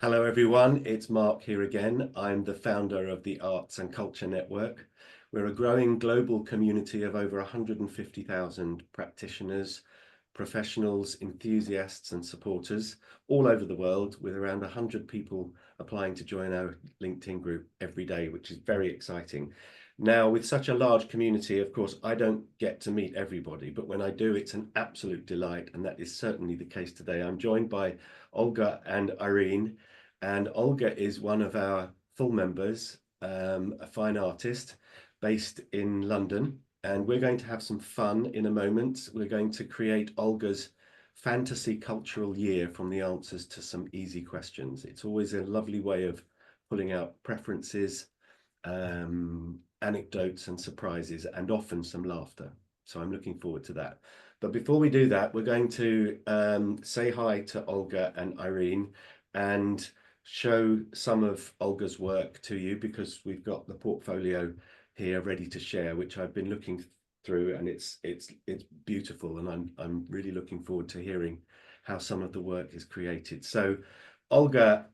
Hello everyone, it's Mark here again. I'm the founder of the Arts and Culture Network. We're a growing global community of over 150,000 practitioners, professionals, enthusiasts and supporters all over the world, with around 100 people applying to join our LinkedIn group every day, which is very exciting. Now, with such a large community, of course, I don't get to meet everybody, but when I do, it's an absolute delight, and that is certainly the case today. I'm joined by Olga and Irene, and Olga is one of our full members, a fine artist based in London, and we're going to have some fun in a moment. We're going to create Olga's fantasy cultural year from the answers to some easy questions. It's always a lovely way of pulling out preferences, anecdotes and surprises, and often some laughter. So I'm looking forward to that. But before we do that, we're going to say hi to Olga and Irene and show some of Olga's work to you, because we've got the portfolio here ready to share, which I've been looking through, and it's beautiful, and I'm really looking forward to hearing how some of the work is created. So Olga,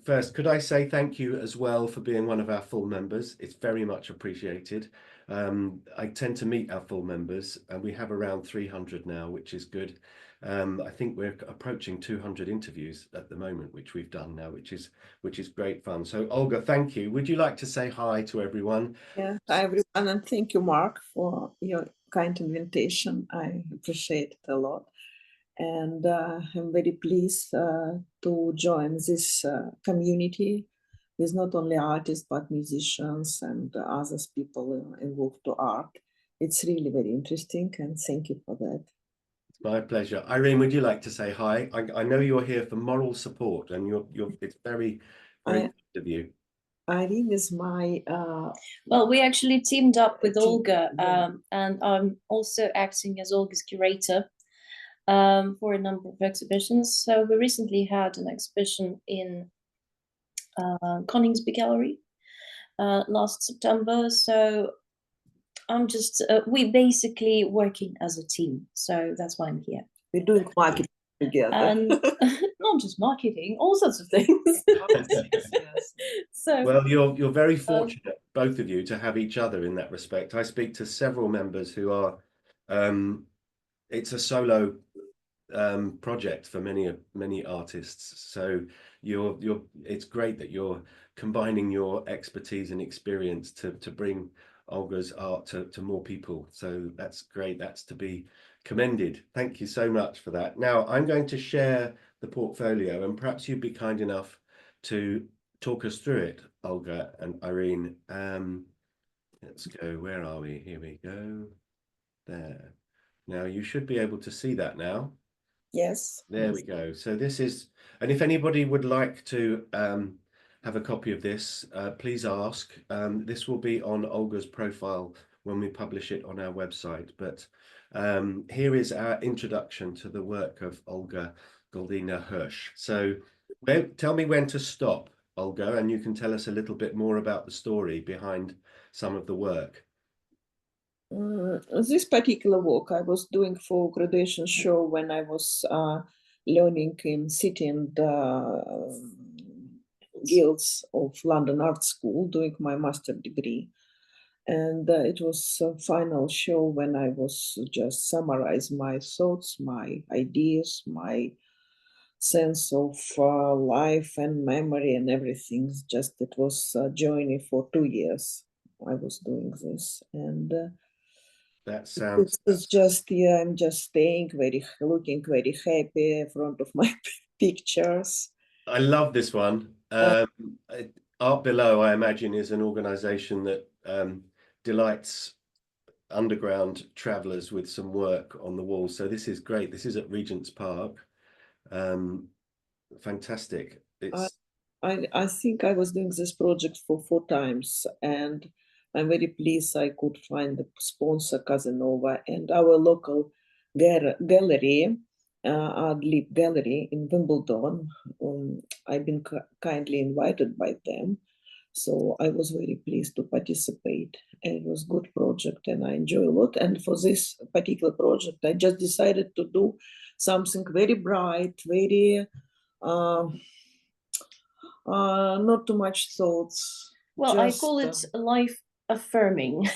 first, could I say thank you as well for being one of our full members? It's very much appreciated. I tend to meet our full members, and we have around 300 now, which is good. I think we're approaching 200 interviews at the moment, which we've done now, which is great fun. So Olga, thank you. Would you like to say hi to everyone? Yeah, hi everyone, and thank you, Mark, for your kind invitation. I appreciate it a lot. And I'm very pleased to join this community with not only artists, but musicians and other people involved to art. It's really very interesting, and thank you for that. It's my pleasure. Irene, would you like to say hi? I know you're here for moral support, and it's very good of you. Irene is my... Well, we actually teamed up with Olga, and I'm also acting as Olga's curator for a number of exhibitions. So we recently had an exhibition in Coningsby Gallery last September. So I'm just, we're basically working as a team. So that's why I'm here. We're doing marketing together. And not just marketing, all sorts of things. So, well, you're very fortunate, both of you, to have each other in that respect. I speak to several members who are, it's a solo project for many artists. So it's great that you're combining your expertise and experience to bring Olga's art to more people. So that's great. That's to be commended. Thank you so much for that. Now I'm going to share the portfolio, and perhaps you'd be kind enough to talk us through it, Olga and Irene. Let's go. Where are we? Here we go. There. Now you should be able to see that now. Yes. There we go. So this is, and if anybody would like to have a copy of this, please ask. This will be on Olga's profile when we publish it on our website. But here is our introduction to the work of Olga Goldina Hirsch. So tell me when to stop, Olga, and you can tell us a little bit more about the story behind some of the work. This particular work I was doing for graduation show when I was learning in city and guilds of London Art School, doing my master degree. And it was a final show when I was just summarize my thoughts, my ideas, my sense of life and memory and everything. Just it was a journey for 2 years. I was doing this, and that sounds. It's just, yeah, I'm just staying looking very happy in front of my pictures. I love this one. Art Below, I imagine, is an organization that delights underground travelers with some work on the wall. So this is great. This is at Regent's Park. Fantastic. I think I was doing this project for 4 times, and I'm very pleased I could find the sponsor, Casanova, and our local gallery, Art Lib Gallery in Wimbledon. I've been kindly invited by them, so I was very pleased to participate. And it was a good project, and I enjoy a lot. And for this particular project, I just decided to do something very bright, very Not too much thoughts. Well, I call it life affirming.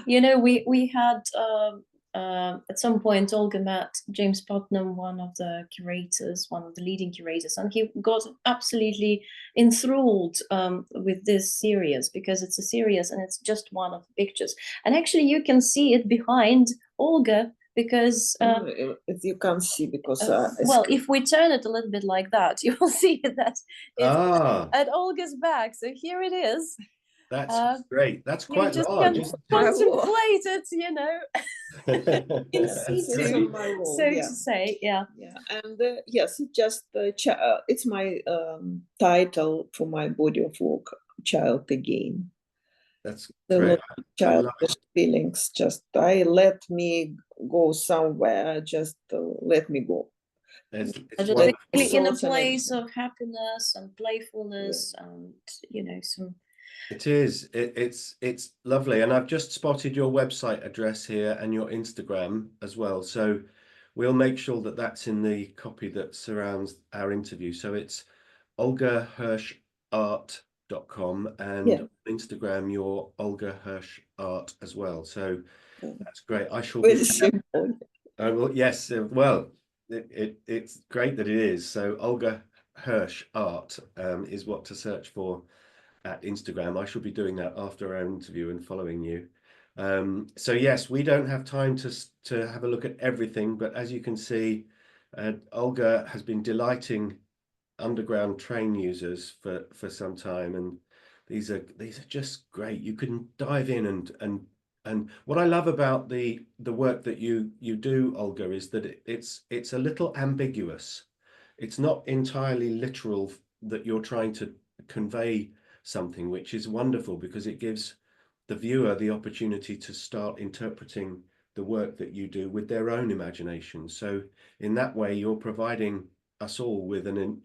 You know, we had at some point Olga met James Putnam, one of the curators, one of the leading curators, and he got absolutely enthralled with this series, because it's a series and it's just one of the pictures. And actually you can see it behind Olga, because you can't see because well, if we turn it a little bit like that, you will see that it's at Olga's back. So here it is. That's great. That's You quite just large. can contemplate it, you know, in situ, so to say. Yeah. And yes, it just it's my title for my body of work, Child Again. That's the great. childish feelings, just let me go somewhere, just let me go. It's in a place of happiness and playfulness, and you know, some. It is. It's lovely, and I've just spotted your website address here and your Instagram as well. So we'll make sure that that's in the copy that surrounds our interview. So it's olgahirschart.com, and on Instagram your Olga Hirsch Art as well. So that's great. I shall be. Well, yes. Well, it's great that it is. So Olga Hirsch Art is what to search for at Instagram. I shall be doing that after our interview and following you. So yes, we don't have time to have a look at everything, but as you can see, Olga has been delighting underground train users for some time, and these are just great. You can dive in and what I love about the work that you do, Olga, is that it's a little ambiguous. It's not entirely literal that you're trying to convey something, which is wonderful because it gives the viewer the opportunity to start interpreting the work that you do with their own imagination. So in that way, you're providing us all with an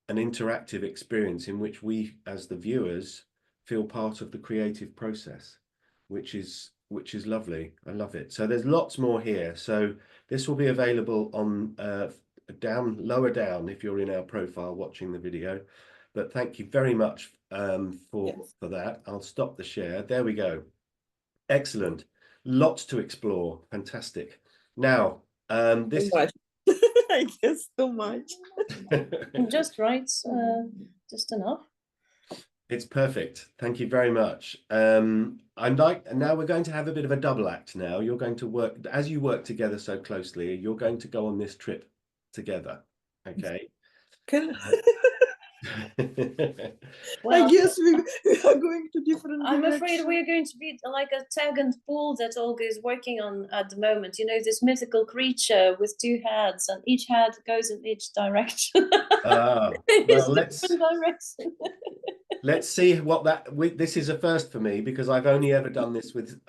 interactive experience in which we, as the viewers, feel part of the creative process, which is lovely. I love it. So there's lots more here. So this will be available on lower down if you're in our profile watching the video. But thank you very much for that. I'll stop the share. There we go. Excellent. Lots to explore. Fantastic. Now, this too much. I guess too much. Just right. Just enough. It's perfect. Thank you very much. Now we're going to have a bit of a double act now. You're going to work, as you work together so closely, you're going to go on this trip together. Okay. Well, I guess we are going to different I'm directions. afraid we're going to be like a tag and pull that Olga is working on at the moment. You know, this mythical creature with two heads, and each head goes in each direction. Well, let's see what this is a first for me, because I've only ever done this with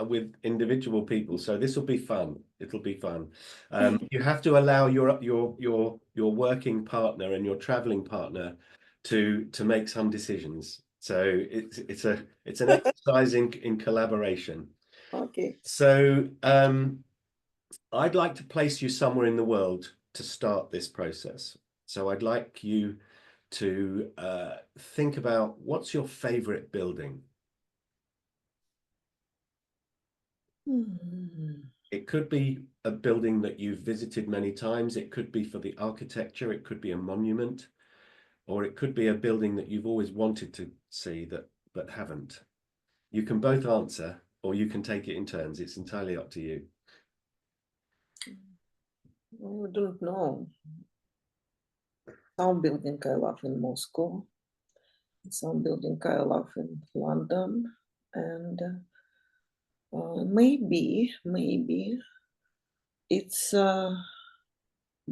individual people. So this will be fun. It'll be fun. You have to allow your working partner and your traveling partner to make some decisions. So it's an exercise in collaboration. Okay. So I'd like to place you somewhere in the world to start this process. So I'd like you to think about, what's your favorite building? It could be a building that you've visited many times. It could be for the architecture. It could be a monument, or it could be a building that you've always wanted to see but haven't. You can both answer, or you can take it in turns. It's entirely up to you. I don't know. Some building I love in Moscow. Some building I love in London, and maybe it's a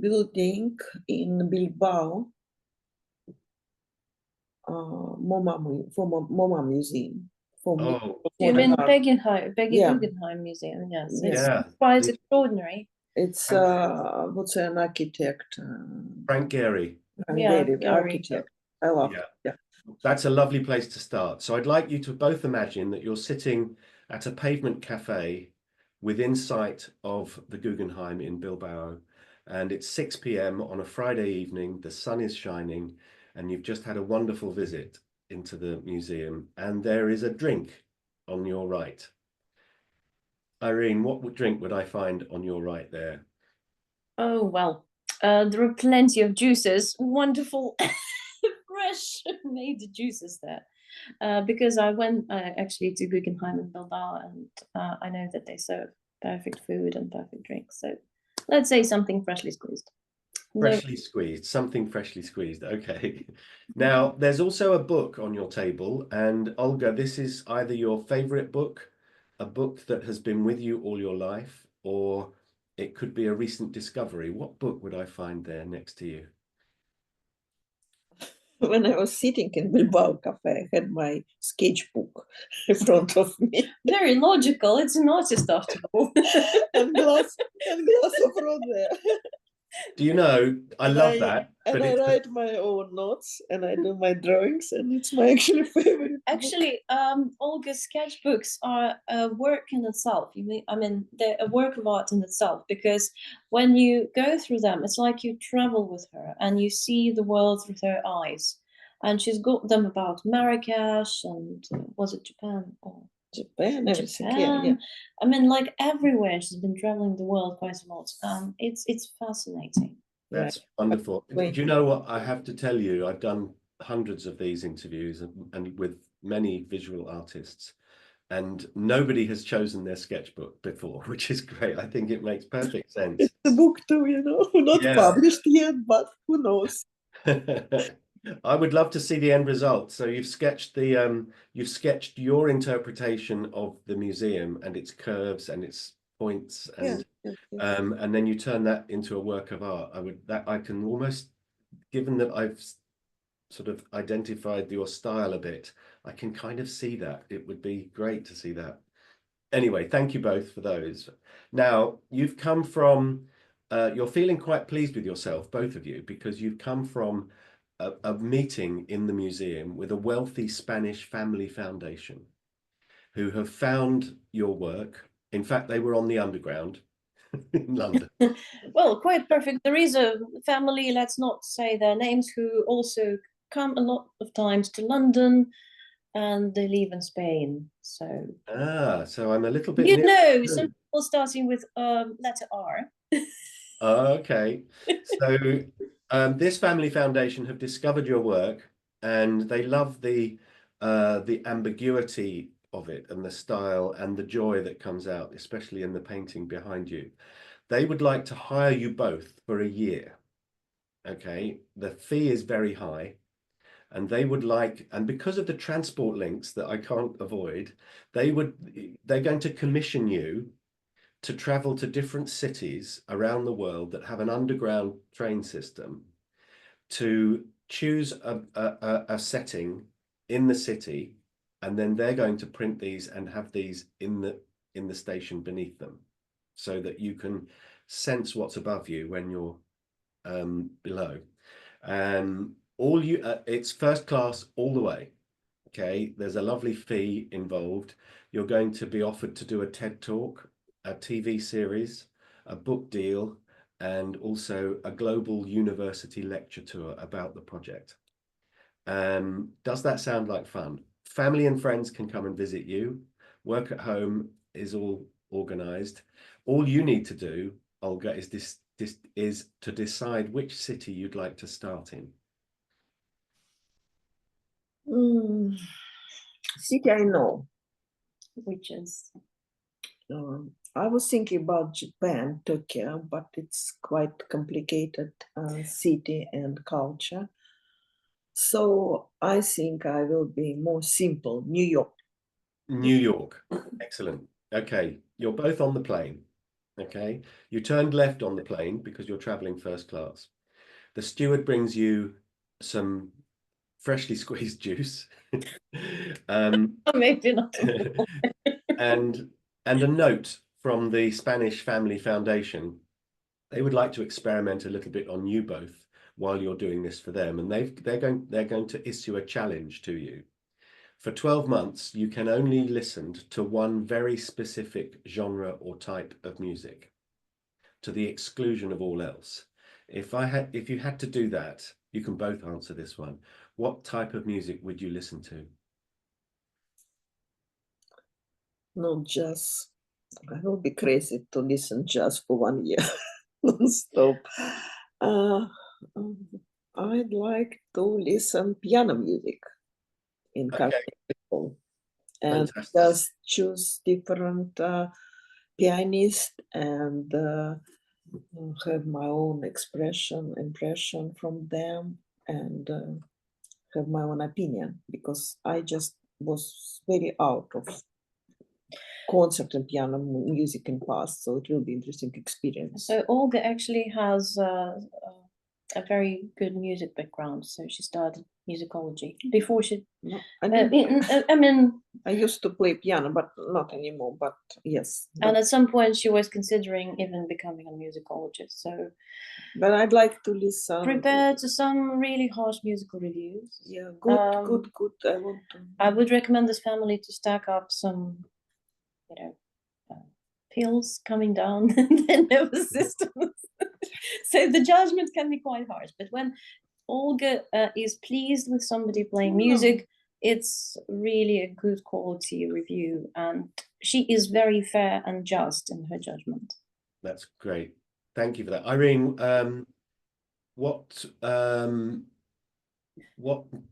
building in Bilbao, MoMA Museum. You mean Guggenheim Museum? Yes, it's quite extraordinary. It's what's an architect? Frank Gehry. Architect. I love. Yeah. That's a lovely place to start. So I'd like you to both imagine that you're sitting at a pavement cafe within sight of the Guggenheim in Bilbao, and it's 6 p.m. on a Friday evening. The sun is shining, and you've just had a wonderful visit into the museum, and there is a drink on your right. Irene, what drink would I find on your right there? Oh, well, there are plenty of juices, wonderful fresh made juices there. Because I went actually to Guggenheim in Bilbao, and I know that they serve perfect food and perfect drinks. So let's say something freshly squeezed. Freshly squeezed, something freshly squeezed. Okay. Now, there's also a book on your table, and Olga, this is either your favorite book, a book that has been with you all your life, or it could be a recent discovery. What book would I find there next to you? When I was sitting in Bilbao Cafe, I had my sketchbook in front of me. Very logical. It's an artist after all. and glass of rosé. Do you know, I love that. And I write my own notes, and I do my drawings, and it's my actually favorite book. Actually, Olga's sketchbooks are a work in itself. I mean, they're a work of art in itself, because when you go through them, it's like you travel with her and you see the world through her eyes. And she's got them about Marrakesh and was it Japan or Japan, everything. Japan? Yeah. I mean, like everywhere. She's been traveling the world quite a lot. It's fascinating. That's Right. wonderful. Wait. Do you know what? I have to tell you, I've done hundreds of these interviews and with many visual artists, and nobody has chosen their sketchbook before, which is great. I think it makes perfect sense. It's a book too, not Yeah. published yet, but who knows? I would love to see the end result. So you've sketched your interpretation of the museum and its curves and its points, and and then you turn that into a work of art. I can almost, given that I've sort of identified your style a bit, I can kind of see that. It would be great to see that. Anyway, thank you both for those. Now, you've come from, you're feeling quite pleased with yourself, both of you, because you've come from a meeting in the museum with a wealthy Spanish family foundation who have found your work. In fact, they were on the underground in London. Well, quite perfect. There is a family, let's not say their names, who also come a lot of times to London, and they live in Spain. So So I'm a little bit some people starting with letter R. Okay. So this family foundation have discovered your work, and they love the ambiguity of it and the style and the joy that comes out, especially in the painting behind you. They would like to hire you both for a year. Okay, the fee is very high, and they would like, and because of the transport links that I can't avoid, they're going to commission you to travel to different cities around the world that have an underground train system, to choose a setting in the city, and then they're going to print these and have these in the station beneath them, so that you can sense what's above you when you're below. It's first class all the way. Okay, there's a lovely fee involved. You're going to be offered to do a TED Talk, a TV series, a book deal, and also a global university lecture tour about the project. Does that sound like fun? Family and friends can come and visit you. Work at home is all organized. All you need to do, Olga, is to decide which city you'd like to start in. City I know. Which is? I was thinking about Japan, Tokyo, but it's quite complicated city and culture. So I think I will be more simple, New York. New York, excellent. Okay, you're both on the plane. Okay, you turned left on the plane because you're traveling first class. The steward brings you some freshly squeezed juice. Maybe not. and a note from the Spanish Family Foundation. They would like to experiment a little bit on you both while you're doing this for them, and they're going to issue a challenge to you. For 12 months, you can only listen to one very specific genre or type of music, to the exclusion of all else. If you had to do that, you can both answer this one. What type of music would you listen to? No jazz. I will be crazy to listen jazz for 1 year non-stop. I'd like to listen piano music in Okay. country and Fantastic. just choose different pianists and have my own impression from them, and have my own opinion, because I just was very out of concert and piano music in past, so it will be interesting experience. So Olga actually has a very good music background. So she started musicology before she. No, I mean, I used to play piano, but not anymore. But yes. And at some point, she was considering even becoming a musicologist. So. But I'd like to listen. Prepare to some really harsh musical reviews. Yeah, good. I want to. I would recommend this family to stack up some, pills coming down their nervous systems. So the judgment can be quite harsh. But when Olga is pleased with somebody playing music, it's really a good quality review, and she is very fair and just in her judgment. That's great. Thank you for that, Irene. What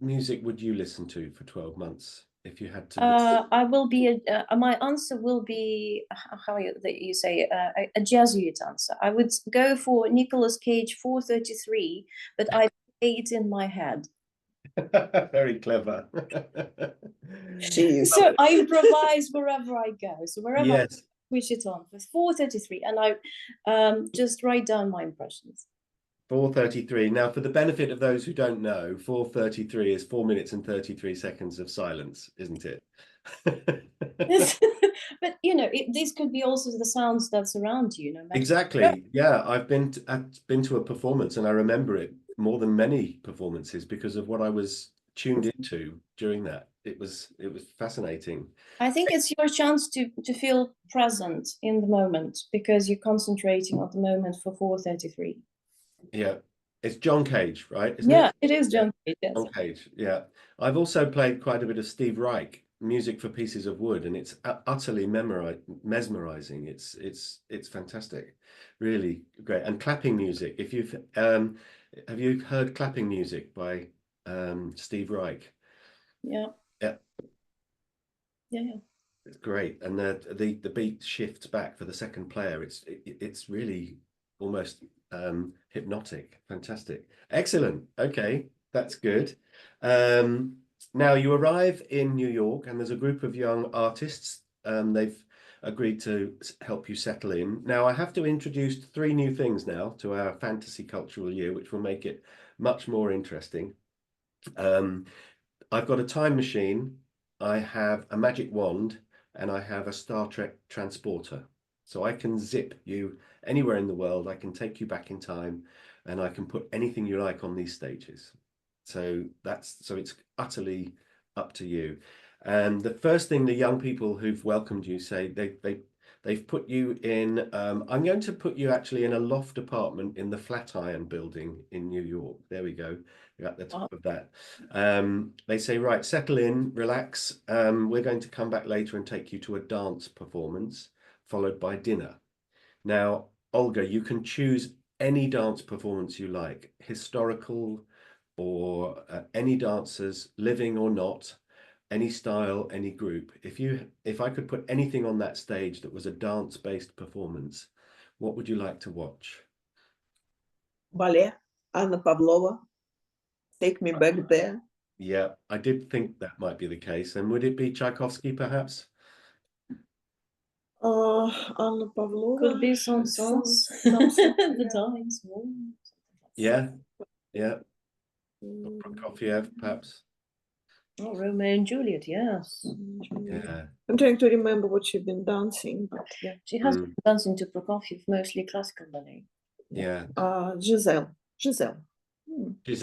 music would you listen to for 12 months if you had to? I will be my answer will be how you say a Jesuit answer. I would go for Nicolas Cage 433, but I play it in my head. Very clever. So I improvise wherever I go. So wherever I switch it on with 433, and I just write down my impressions. 4:33. Now, for the benefit of those who don't know, 4:33 is 4 minutes and 33 seconds of silence, isn't it? But these could be also the sounds that surround you. Exactly. Yeah, I've been to a performance, and I remember it more than many performances because of what I was tuned into during that. It was fascinating. I think it's your chance to feel present in the moment, because you're concentrating on the moment for 4:33. Yeah, it's John Cage, right? Isn't it? It is John Cage. Yes. John Cage. Yeah, I've also played quite a bit of Steve Reich music for pieces of wood, and it's utterly mesmerizing. It's fantastic, really great. And clapping music. If you've have you heard clapping music by Steve Reich? Yeah. Yeah. Yeah. It's great, and the beat shifts back for the second player. It's really almost hypnotic. Fantastic. Excellent. Okay, that's good. Now you arrive in New York, and there's a group of young artists. They've agreed to help you settle in. Now I have to introduce 3 new things now to our fantasy cultural year, which will make it much more interesting. I've got a time machine, I have a magic wand, and I have a Star Trek transporter. So I can zip you anywhere in the world. I can take you back in time, and I can put anything you like on these stages. So it's utterly up to you. And the first thing the young people who've welcomed you say, they've put you in. I'm going to put you actually in a loft apartment in the Flatiron Building in New York. There we go. You're at the top of that. They say, right, settle in, relax. We're going to come back later and take you to a dance performance, followed by dinner. Now, Olga, you can choose any dance performance you like, historical or any dancers, living or not, any style, any group. If I could put anything on that stage that was a dance-based performance, what would you like to watch? Ballet, Anna Pavlova, Take Me Back There. Yeah, I did think that might be the case. And would it be Tchaikovsky, perhaps? Anna Pavlova. Could be some songs. The times. Yeah. Prokofiev, perhaps. Oh, Romeo and Juliet, yes. Yeah. I'm trying to remember what she's been dancing, but yeah. She has been dancing to Prokofiev, mostly classical ballet. Yeah. Giselle. Giselle. It's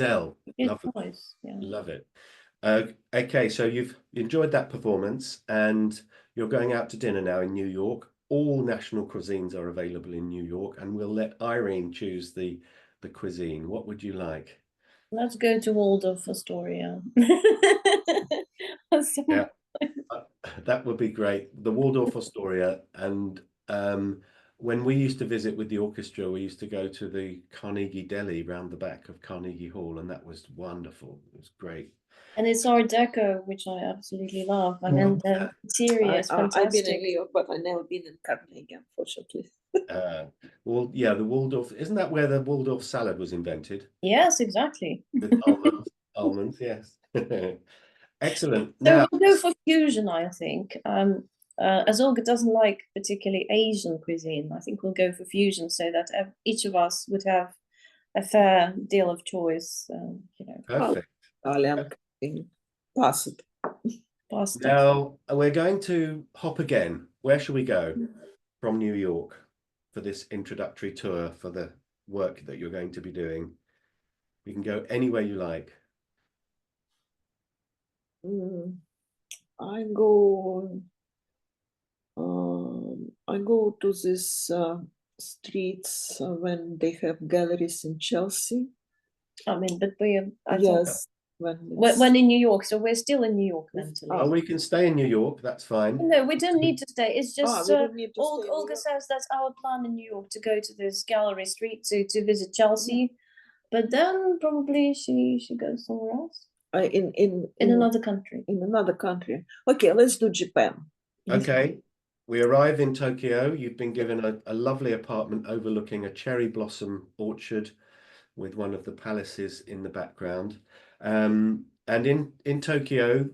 nice. Yeah. Love it. Okay, so you've enjoyed that performance, and you're going out to dinner now in New York. All national cuisines are available in New York, and we'll let Irene choose the the cuisine? What would you like? Let's go to Waldorf Astoria. Yeah, that would be great. The Waldorf Astoria. And when we used to visit with the orchestra, we used to go to the Carnegie Deli round the back of Carnegie Hall, and that was wonderful. It was great. And it's Art Deco, which I absolutely love. I mean, the interior is I've been in fantastic. New York, but I've never been in Carnegie, unfortunately. Well, yeah, the Waldorf, isn't that where the Waldorf salad was invented? Yes, exactly. With almonds, yes. Excellent. So Now, we'll go for fusion, I think. As Olga doesn't like particularly Asian cuisine, I think we'll go for fusion so that each of us would have a fair deal of choice. You know, perfect. Italian cooking, pasta. pasta. Now we're going to hop again. Where shall we go from New York for this introductory tour for the work that you're going to be doing? We can go anywhere you like. I go to these streets when they have galleries in Chelsea. I mean, but we Yes, when in New York, so we're still in New York mentally. Oh, we can stay in New York. That's fine. No, we don't need to stay. It's just we don't need to stay in New Olga York. says that's our plan in New York, to go to this gallery street to visit Chelsea, but then probably she goes somewhere else. In another country. In another country. Okay, let's do Japan. Okay. We arrive in Tokyo. You've been given a lovely apartment overlooking a cherry blossom orchard with one of the palaces in the background. And in Tokyo,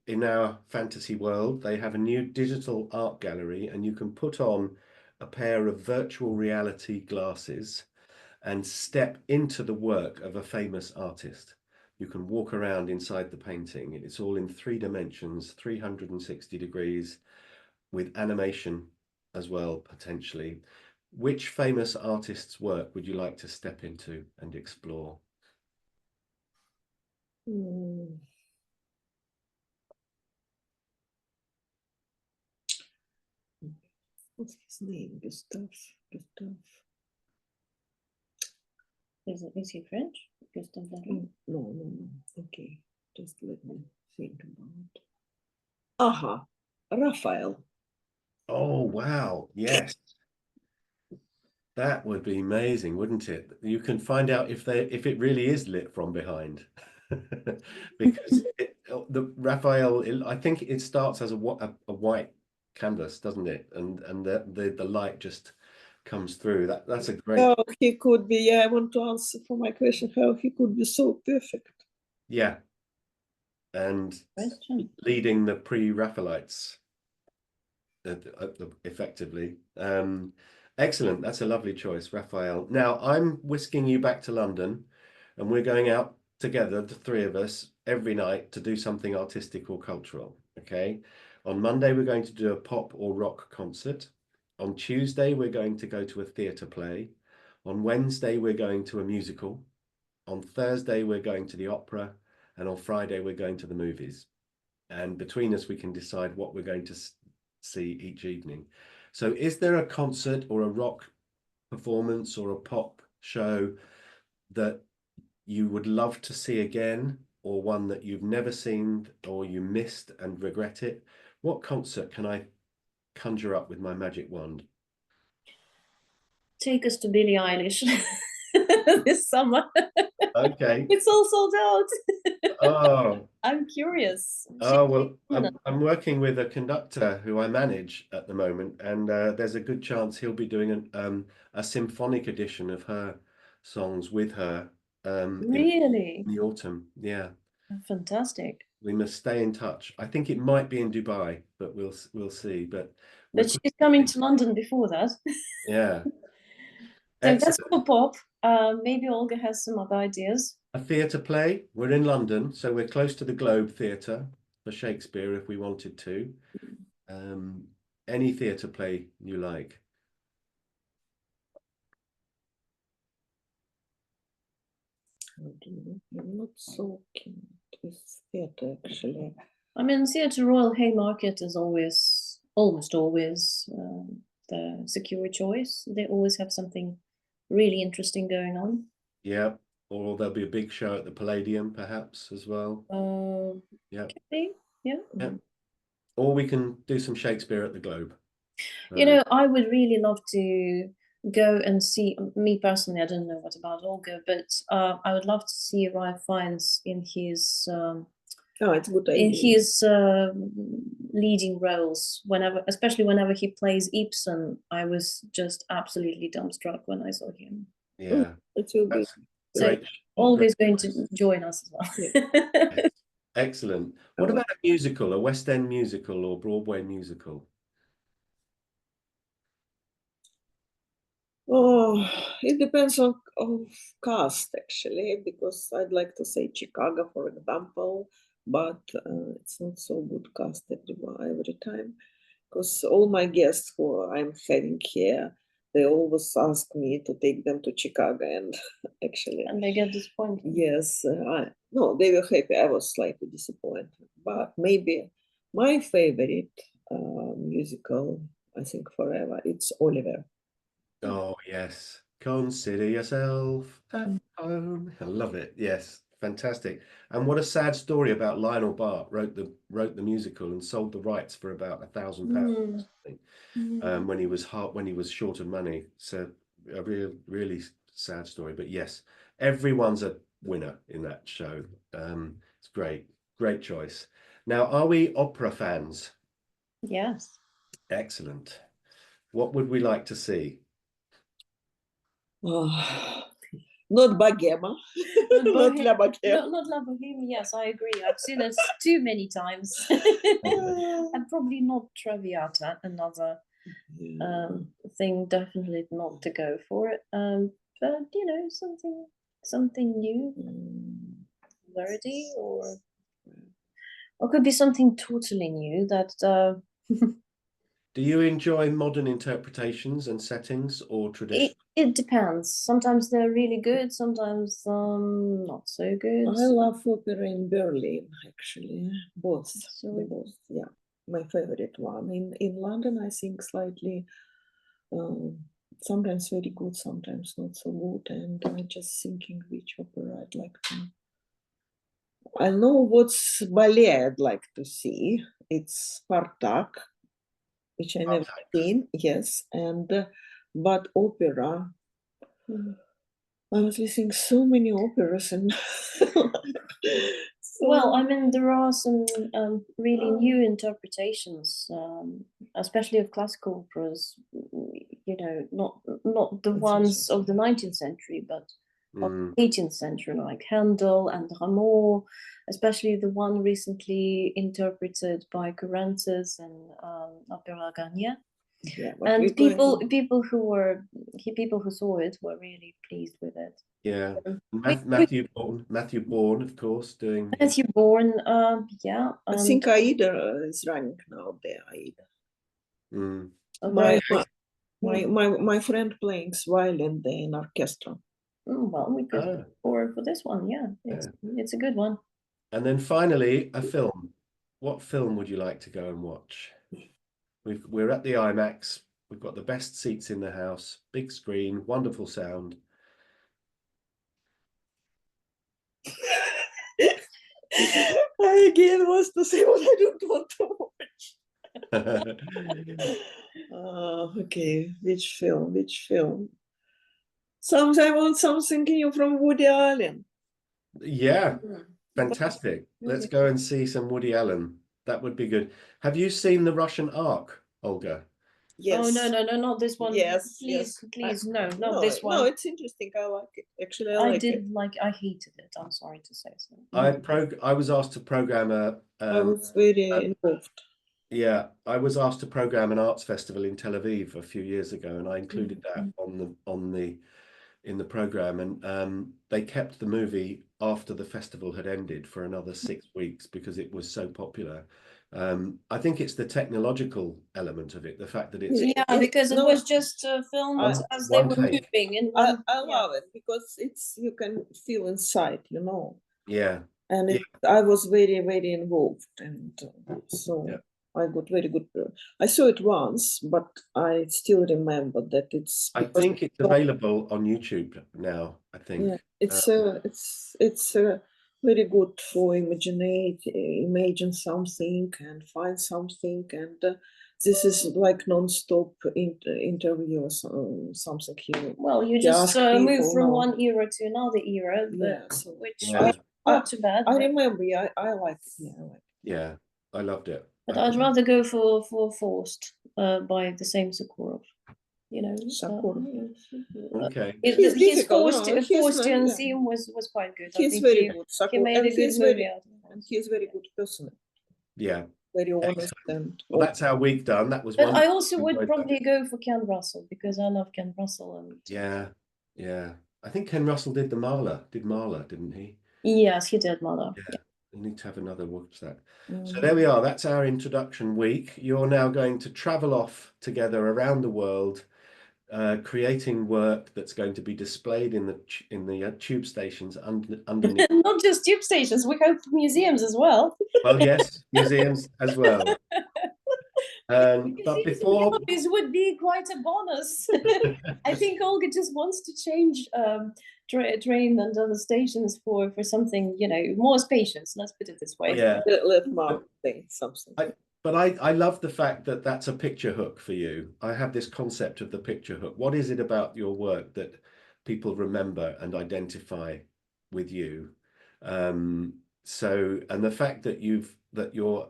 in our fantasy world, they have a new digital art gallery, and you can put on a pair of virtual reality glasses and step into the work of a famous artist. You can walk around inside the painting. It's all in 3 dimensions, 360 degrees, with animation as well, potentially. Which famous artist's work would you like to step into and explore? What's his name? Gustav. Is he French? Gustav Dalí? No. Okay, just let me think about. Raphael. Oh, wow. Yes. That would be amazing, wouldn't it? You can find out if it really is lit from behind. Because the Raphael, I think it starts as a white canvas, doesn't it? And the light just comes through. That's a great. How he could be, I want to answer for my question, how he could be so perfect. Yeah. And Question. leading the pre-Raphaelites effectively. Excellent. That's a lovely choice, Raphael. Now I'm whisking you back to London, and we're going out together, the 3 of us, every night to do something artistic or cultural. Okay. On Monday, we're going to do a pop or rock concert. On Tuesday, we're going to go to a theatre play. On Wednesday, we're going to a musical. On Thursday, we're going to the opera. And on Friday, we're going to the movies. And between us, we can decide what we're going to see each evening. So is there a concert or a rock performance or a pop show that you would love to see again, or one that you've never seen or you missed and regret it? What concert can I conjure up with my magic wand? Take us to Billie Eilish this summer. Okay. It's all sold out. Oh. I'm curious. Oh, well, I'm working with a conductor who I manage at the moment, and there's a good chance he'll be doing a symphonic edition of her songs with her Really? in the autumn. Yeah. Fantastic. We must stay in touch. I think it might be in Dubai, but we'll see. But she's coming to London before that. Yeah. So that's for pop. Maybe Olga has some other ideas. A theatre play. We're in London, so we're close to the Globe Theatre for Shakespeare if we wanted to. Any theatre play you like. I'm not so keen with theatre, actually. I mean, Theatre Royal Haymarket is almost always the secure choice. They always have something really interesting going on. Yeah. Or there'll be a big show at the Palladium, perhaps, as well. Yeah. Could be, yeah. Yeah. Or we can do some Shakespeare at the Globe. You know, I would really love to go and see, me personally, I don't know what about Olga, but I would love to see Ralph Fiennes in his it's a good in idea. his leading roles, especially whenever he plays Ibsen. I was just absolutely dumbstruck when I saw him. Yeah. It will be So Great. Olga is great going choice. to join us as well. Yes. Excellent. What about a musical, a West End musical or Broadway musical? Oh, it depends on cast actually, because I'd like to say Chicago, for example, but it's not so good cast every time. Because all my guests who I'm having here, they always ask me to take them to Chicago, and actually, And they get disappointed. yes, no, they were happy. I was slightly disappointed, but maybe my favorite musical, I think forever, it's Oliver. Oh, yes. Consider yourself at home. I love it. Yes. Fantastic. And what a sad story about Lionel Bart wrote the musical and sold the rights for about £1,000 when he was short of money. So a really sad story. But yes, everyone's a winner in that show. It's great choice. Now, are we opera fans? Yes. Excellent. What would we like to see? Not Bogema, not La Boheme. Not La Boheme. Yes, I agree. I've seen it too many times. And probably not Traviata, another thing definitely not to go for it. But you know, something new, Verdi, or could be something totally new that. Do you enjoy modern interpretations and settings or traditional? It depends. Sometimes they're really good, sometimes not so good. I love opera in Berlin, actually. Both. Both, yeah. My favorite one. In London, I think slightly, sometimes very good, sometimes not so good. And I'm just thinking which opera I'd like to. I know what's ballet I'd like to see. It's Spartak, which I never seen, yes. And but opera. I was listening so many operas and Well, I mean, there are some really new interpretations, especially of classical operas. You know, not the ones of the 19th century, but of the 18th century, like Handel and Rameau, especially the one recently interpreted by Courantes and Opera Garnier. Yeah, and people who saw it were really pleased with it. Yeah, Matthew Bourne, of course, doing Matthew Bourne. Yeah, I think Aida is running now there. Aida. My friend playing violin there in orchestra. Well, we could for this one. Yeah, it's a good one. And then finally, a film. What film would you like to go and watch? We're at the IMAX. We've got the best seats in the house, big screen, wonderful sound. I again was to say what I don't want to watch. Okay, which film? Sometimes I want something new from Woody Allen. Yeah, fantastic. Let's go and see some Woody Allen. That would be good. Have you seen The Russian Ark, Olga? Yes. Oh, no, not this one. Yes, please, no, not this one. No, it's interesting. I like it. Actually, I hated it. I'm sorry to say so. I was asked to program I was very involved. Yeah, I was asked to program an arts festival in Tel Aviv a few years ago, and I included that in the program. And they kept the movie after the festival had ended for another 6 weeks because it was so popular. I think it's the technological element of it, the fact that it's because it was just filmed as they were moving. I love it because you can feel inside, you know. Yeah. And I was very, very involved, and so I got very good. I saw it once, but I still remember that it's. I think it's available on YouTube now. I think. Yeah, it's very good for imagine something and find something, and this is like non-stop interview or something here. Well, you You just ask move people from now. one era to another era, Yeah, but so which Yeah. which not too bad. I but- remember. Yeah, I like it. Yeah, I like it. Yeah, I loved it. But I I'd thought- rather go for Forced by the same Sakharov. You know, Sakharov. Okay. He's his difficult, Forced no, he's Forced not- to yeah. Unseen was quite good. I He's think very he, good. he Sakharov, made a and good he's movie very out of and it. he's very good person. Yeah. Very honest and. Well, that's our week done. That was But one. I also would enjoyed that. probably go for Ken Russell because I love Ken Russell and Yeah, yeah. I think Ken Russell did Marla, didn't he? yes, he did Mother. Yeah. We need to have another watch that. So Mm. there we are. That's our introduction week. You're now going to travel off together around the world, creating work that's going to be displayed in the tube stations underneath. Not just tube stations, we hope museums as well. Well, yes, museums as well. But Museums and before, galleries would be quite a bonus. I think Olga just wants to change train and other stations for something, you know, more spacious. Let's put it this way. yeah. Let Mark say something. But I love the fact that that's a picture hook for you. I have this concept of the picture hook. What is it about your work that people remember and identify with you? So, and the fact that you're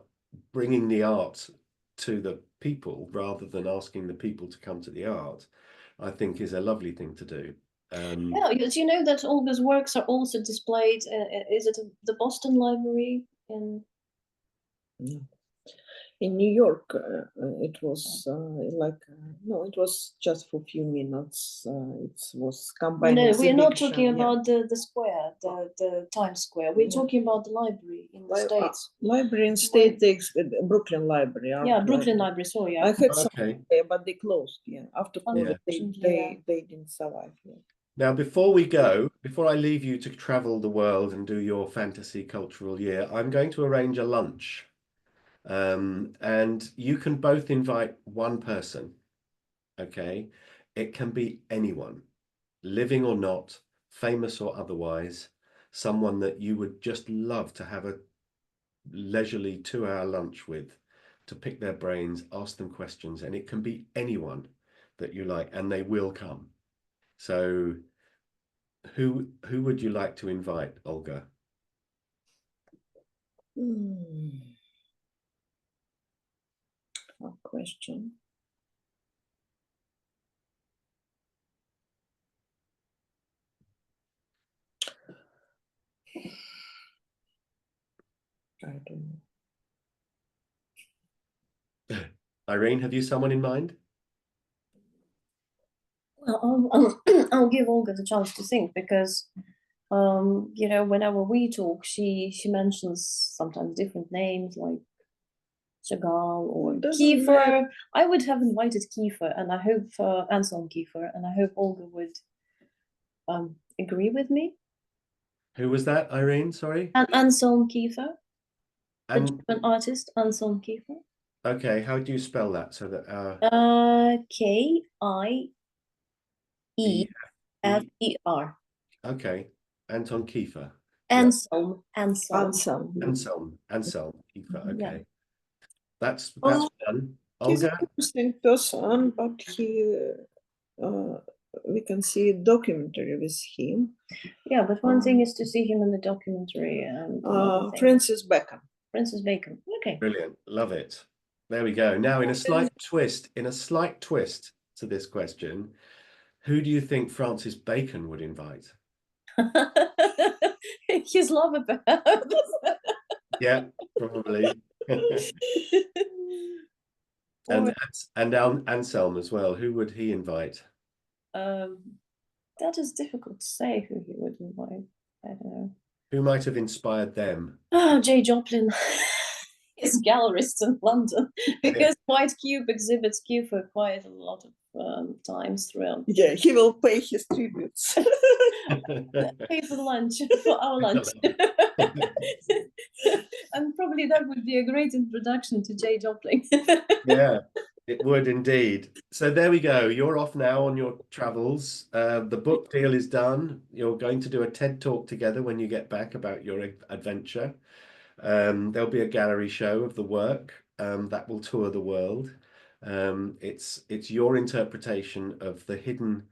bringing the art to the people rather than asking the people to come to the art, I think is a lovely thing to do. Yeah, do you know that Olga's works are also displayed? Is it the Boston Library in? In New York, it was no, it was just for a few minutes. It was combined. No, we're not exhibition, talking yeah. about the square, the Times Square. We're Yeah. talking about the library in the States. Library in State, Brooklyn Library. Yeah, Brooklyn Library. Sorry, I had some Okay. there, but they closed. Yeah, after COVID, Unfortunately, they didn't survive. Yeah. Now, before I leave you to travel the world and do your fantasy cultural year, I'm going to arrange a lunch. And you can both invite one person, okay? It can be anyone, living or not, famous or otherwise, someone that you would just love to have a leisurely 2-hour lunch with, to pick their brains, ask them questions, and it can be anyone that you like, and they will come. So who would you like to invite, Olga? One question. I don't know. Irene, have you someone in mind? Well, I'll give Olga the chance to think because, you know, whenever we talk, she mentions sometimes different names like Chagall or Doesn't Kiefer. matter. I would have invited Kiefer, and I hope Anselm Kiefer, and I hope Olga would agree with me. Who was that, Irene? Sorry. And Anselm Kiefer, the And German artist Anselm Kiefer. okay, how do you spell that so that K-I-E-F-E-R. Okay, Anton Kiefer. Anselm. Anselm Kiefer. Okay, Yeah. that's Oh, fun. He's Olga. an interesting person, but we can see a documentary with him. Yeah, but one thing is to see him in the documentary and another thing- Francis Bacon. Francis Bacon. Okay. Brilliant, love it. There we go. Now, in a slight twist to this question, who do you think Francis Bacon would invite? His lover, perhaps. Yeah, probably. And Anselm as well. Who would he invite? That is difficult to say who he would invite. I don't know. Who might have inspired them? Oh, J. Joplin is gallerist in London because White Cube exhibits Q for quite a lot of times throughout. Yeah, he will pay his tributes. Pay for lunch, for our lunch. And probably that would be a great introduction to Jay Jopling. Yeah, it would indeed. So there we go. You're off now on your travels. The book deal is done. You're going to do a TED talk together when you get back about your adventure. There'll be a gallery show of the work that will tour the world. It's your interpretation of the hidden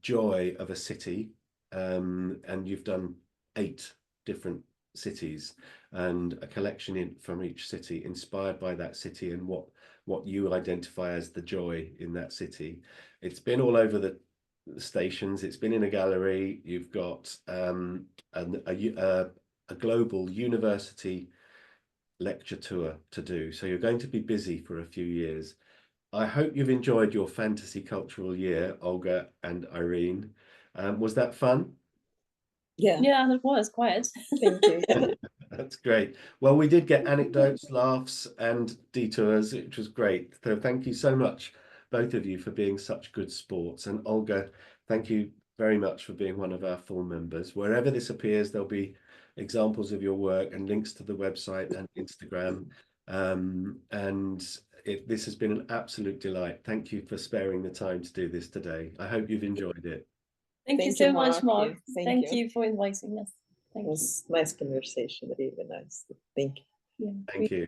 joy of a city, and you've done 8 different cities and a collection from each city inspired by that city and what you identify as the joy in that city. It's been all over the stations. It's been in a gallery. You've got a global university lecture tour to do, so you're going to be busy for a few years. I hope you've enjoyed your fantasy cultural year, Olga and Irene. Was that fun? Yeah, Yeah, it was quite. thank you. That's great. Well, we did get anecdotes, laughs, and detours, which was great. So thank you so much, both of you, for being such good sports. And Olga, thank you very much for being one of our full members. Wherever this appears, there'll be examples of your work and links to the website and Instagram. This has been an absolute delight. Thank you for sparing the time to do this today. I hope you've enjoyed it. Thank you so much, Mark. Yeah, Thank you for inviting us. It was nice conversation, really nice. Thank you. Yeah. Thank you.